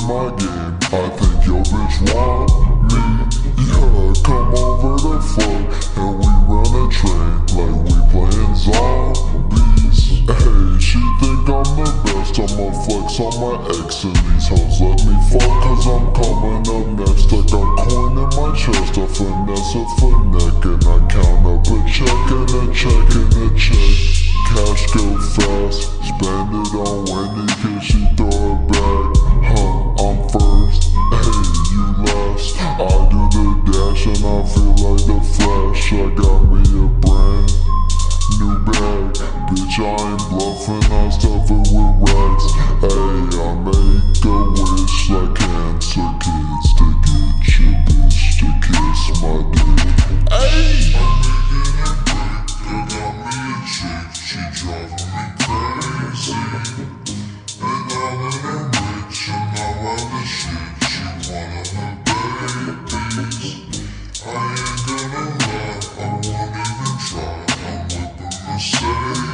my game. I think your bitch want me. Yeah, come over to fuck, and we run a train like we playing zombies. Hey, she think I'm the best. I'ma flex on my ex and these hoes let me fuck, cause I'm coming up next. I got coin in my chest, I finesse it for neck, and I count up a check and a check and a check. Cash go fast, spend it on Wendy, cause she throw it back. I'm first, hey, you last. I do the dash and I feel like the Flash. I got me a brand new bag, bitch, I ain't bluffing, I stuff it with racks. Hey, I make a wish like cancer kids to get your bitch to kiss my dick. Hey! I'm making a break, I got me a chick, she driving me crazy. And now that I'm rich and now all the shit, she one of her babies. I ain't gonna lie, I won't even try, I'm whipping Mercedes.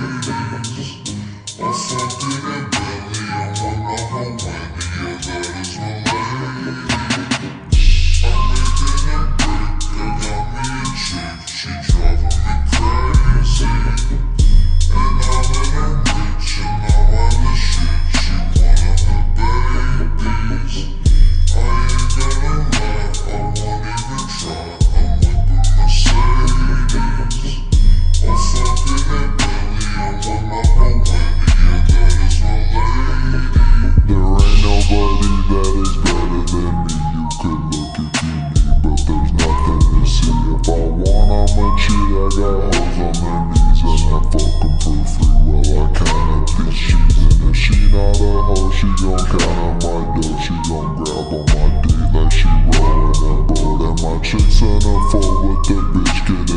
I fucked in a belly, I'm one of her wendy, yeah, that is my lady. I'm making a break, I got me a chick, she driving me crazy. And now that I'm rich and now all the shit, she one of her babies. I ain't gonna lie, I won't even try, I'm whipping Mercedes. I fucked in a belly, I'm one of her wendy, yeah, that is my lady. There ain't nobody that is better than me. You could look if you need, but there's nothing to see. If I want, I'ma cheat. I got hoes on their knees and I fuck them for free. Well, I count up these cheese, and if she not a hoe, she gon' count on my dough. She gon' grab on my D like she rollin' a boat, and my chick's in a four with the bitch. Get